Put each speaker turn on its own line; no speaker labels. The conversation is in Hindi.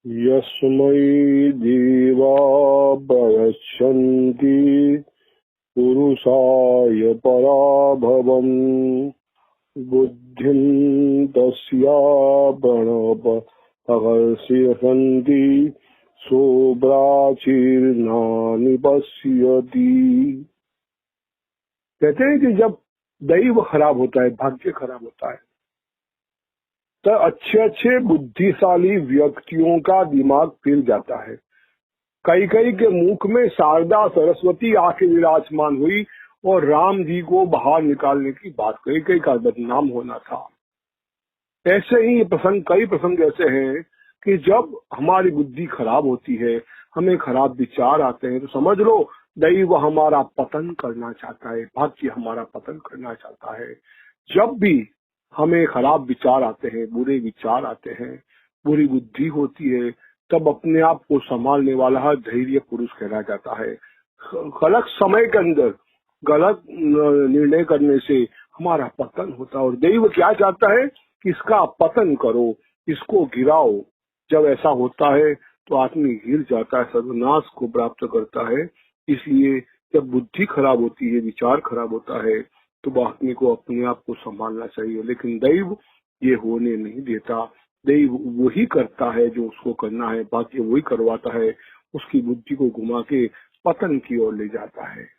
यस्मै देवा प्रयच्छन्ति पुरुषाय पराभवम् बुद्धिं तस्या प्रणपहर्षयन्ति सोब्राचीर्णानि पश्यति। कहते हैं कि जब दैव खराब होता है, भाग्य खराब होता है, तो अच्छे अच्छे बुद्धिशाली व्यक्तियों का दिमाग फिर जाता है। कई कई के मुख में शारदा सरस्वती आके विराजमान हुई और राम जी को बाहर निकालने की बात, कई कई का बदनाम होना था। ऐसे ही कई प्रसंग ऐसे हैं कि जब हमारी बुद्धि खराब होती है, हमें खराब विचार आते हैं, तो समझ लो दैव हमारा पतन करना चाहता है, भाग्य हमारा पतन करना चाहता है। जब भी हमें खराब विचार आते हैं, बुरे विचार आते हैं, बुरी बुद्धि होती है, तब अपने आप को संभालने वाला धैर्य पुरुष कहला जाता है। गलत समय के अंदर गलत निर्णय करने से हमारा पतन होता है और दैव क्या चाहता है कि इसका पतन करो, इसको गिराओ। जब ऐसा होता है तो आदमी गिर जाता है, सर्वनाश को प्राप्त करता है। इसलिए जब बुद्धि खराब होती है, विचार खराब होता है, तो आदमी को अपने आप को संभालना चाहिए। लेकिन दैव ये होने नहीं देता। दैव वही करता है जो उसको करना है, बाकी वही करवाता है, उसकी बुद्धि को घुमा के पतन की ओर ले जाता है।